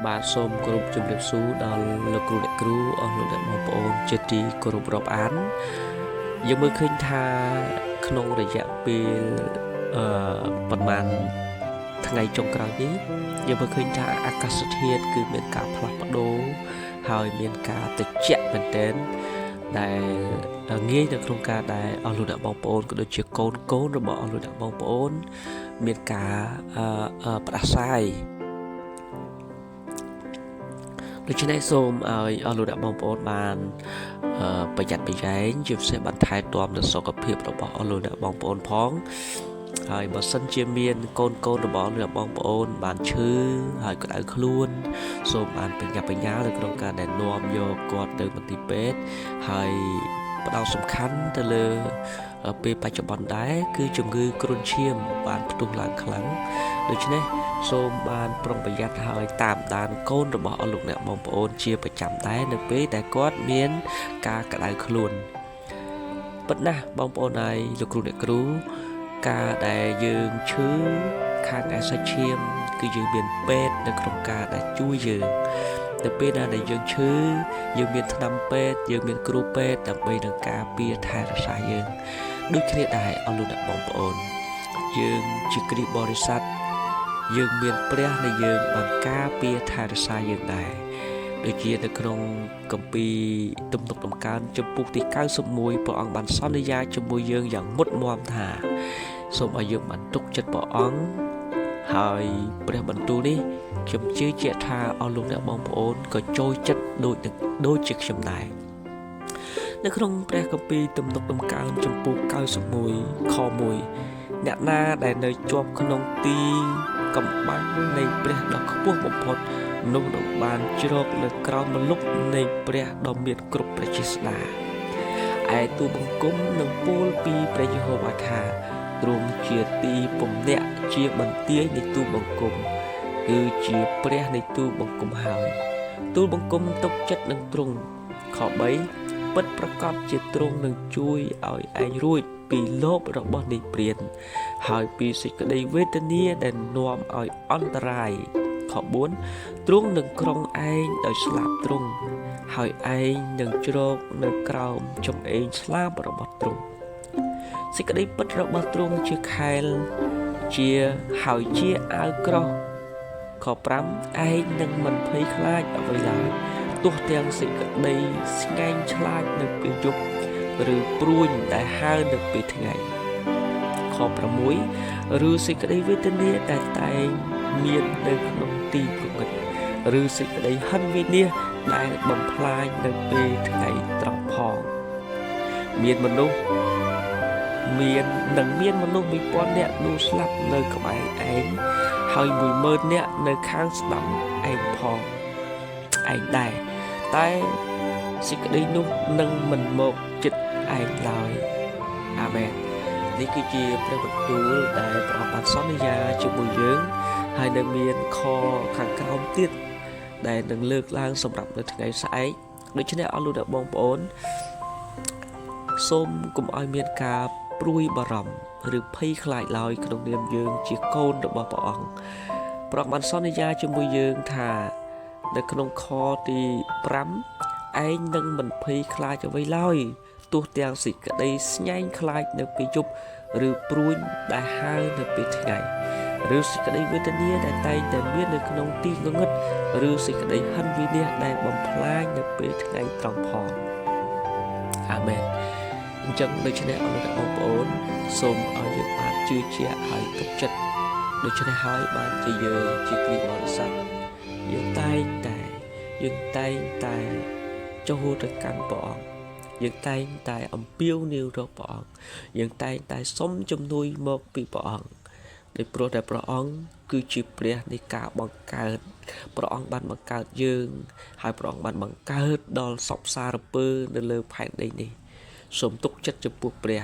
បាទសូមគោរពជំរាបសួរដល់លោកគ្រូអ្នកគ្រូអស់លោកអ្នកបងប្អូនជាទីគោរពរាប់អានយើងមើលឃើញថាក្នុងរយៈពេលប្រហែលថ្ងៃចុងក្រោយនេះយើងមើលឃើញថាអាកាសធាតុគឺមានការផ្លាស់ប្ដូរហើយមានការត្រជាក់មែនទែនដែលងាយនៅក្នុងការដែលអស់លោកអ្នកបងប្អូនក៏ដូចជាកូនរបស់អស់លោកអ្នកបងប្អូនមានការផ្ដាសាយដូច្នេះសូមឲ្យអស់លោកអ្នកបងប្អូនបានប្រយ័ត្នប្រយែងជាពិសេសបានថែទាំដល់សុខភាពរបស់អស់លោកអ្នកបងប្អូនផងហើយបើសិនជាមានកូនរបស់អ្នកបងប្អូនបានឈឺហើយក្តៅខ្លួនសូមបានបញ្ញានៅក្នុងការដែលនាំយកគាត់ទៅមន្ទីរពេទ្យហើយផ្ដោតសំខាន់ទៅលើពេលបច្ចុប្បន្នដែរគឺជំងឺគ្រុនឈាមបានផ្ទុះឡើងខ្លាំងដូច្នេះសូមបានប្រុងប្រយ័ត្នហើយតាមដានកូនរបស់អស់លោកអ្នកបងប្អូនជាប្រចាំដែរនៅពេលដែលគាត់មានការក្តៅខ្លួនពិតណាស់បងប្អូនហើយលោកគ្រូអ្នកគ្រូការដែលយើងឈឺខាងឯសាច់ឈាមគឺយើងមានពេទ្យនៅក្នុងការដែលជួយយើងនៅពេលដែលយើងឈឺយើងមានថ្នាំពេទ្យយើងមានគ្រូពេទ្យដើម្បីនឹងការពារថែរក្សាយើងដូចគ្នាដែរអស់លោកអ្នកបងប្អូនយើងជាគ្រីស្ទបរិស័ទយើងមានព្រះនៃយើងបានការពារថែរក្សាយើងដែរដូចជានៅក្នុងគម្ពីរទំនុកដំកើងចំពុកទី91ព្រះអង្គបានសន្យាជាមួយយើងយ៉ាងមុតមាំថាសូមឲ្យយើងបានទុកចិត្តព្រះអង្គហើយព្រះបន្ទូលនេះខ្ញុំជឿជាក់ថាអស់លោកអ្នកបងប្អូនក៏ចូលចិត្តដូចជាខ្ញុំដែរនៅក្នុងព្រះគម្ពីរទំនុកដំកើងចំពុក91ខ1អ្នកណាដែលនៅជាប់ក្នុងទីកំបាំងនៃព្រះដ៏ខ្ពស់បំផុតនោះនឹងបានជ្រកនៅក្រោមម្លប់នៃព្រះដ៏មានគ្រប់ព្រះជាស្ដាឯទូបង្គំនឹងពោលពីព្រះយេហូវ៉ាថាទ្រង់ជាទីពំនាក់ជាបន្ទាយនៃទូបង្គំគឺជាព្រះនៃទូបង្គំហើយទូបង្គំទុកចិត្តនឹងទ្រង់ខ3ពិតប្រកបជាទ្រង់នឹងជួយឲ្យឯងរួចពីលោភរបស់នៃព្រានហើយពីសេចក្តីវេទនាដែលនាំឲ្យអន្តរាយខ4ទ្រង់នឹងក្រុងឯងដោយស្លាប់ទ្រង់ហើយឯងនឹងជ្រកនៅក្រោមចំអេងស្លាបរបស់ទ្រង់សេចក្តីពិតរបស់ទ្រង់ជាខែលជាហើយជាអាវក្រោះខ5ឯងនឹងមិនភ័យខ្លាចអ្វីឡើយទោះទាំងសេចក្តីស្ងែងឆ្លាតនៅពេលយប់ឬព្រួញដែលហើរនៅពេលថ្ងៃខ6ឬសេចក្តីវេទនាដែលតែងមាននៅក្នុងទីគំនិតឬសេចក្តីហិនវិនាសដែលបំផ្លាញនៅពេលថ្ងៃត្រង់ផងមានមនុស្សមានមនុស្ស 1000 នាក់នោះស្លាប់នៅក្បែរឯងហើយ 10000 នាក់នៅខាងស្ដាំឯងផងឯងដែរតែសេចក្តីនោះនឹងមិនមកចិត្តឯងឡើយអាមែននេះគឺជាព្រះបន្ទូលដែលព្រះអង្គបានសន្យាជាមួយយើងហើយនៅមានខខាងក្រោមទៀតដែលនឹងលើកឡើងសម្រាប់នៅថ្ងៃស្អែកដូច្នេះអស់លោកអ្នកបងប្អូនសូមកុំឲ្យមានការព្រួយបារម្ភឬភ័យខ្លាចឡើយក្នុងនាមយើងជាកូនរបស់ព្រះអង្គព្រះអង្គបានសន្យាជាមួយយើងថានៅក្នុងខទី5ឯងនឹងមិនភ័យខ្លាចអ្វីឡើយទោះទាំងសេចក្តីស្ញែងខ្លាចនៅពេលយប់ឬព្រួញដែលហើរនៅពេលថ្ងៃឬសេចក្តីវេទនាដែលតែងតែមាននៅក្នុងទីងងឹតឬសេចក្តីហិនវិនាសដែលបំផ្លាញនៅពេលថ្ងៃត្រង់ផងអាមែនអញ្ចឹងដូច្នេះអរគុណបងប្អូនសូមឲ្យយើងបានជឿជាក់ហើយទុកចិត្តដូច្នេះហើយបានជាយើងជាគ្រីស្ទបរិស័ទយើងតែងតែចូលទៅកាន់ព្រះអង្គយើងតែងតែអំពាវនាវរកព្រះអង្គយើងតែងតែសុំជំនួយមកពីព្រះអង្គដោយព្រោះតែព្រះអង្គគឺជាព្រះនៃការបង្កើតព្រះអង្គបានបង្កើតយើងហើយព្រះអង្គបានបង្កើតដល់សពសារពើនៅលើផែនដីនេះសូមទុកចិត្តចំពោះព្រះ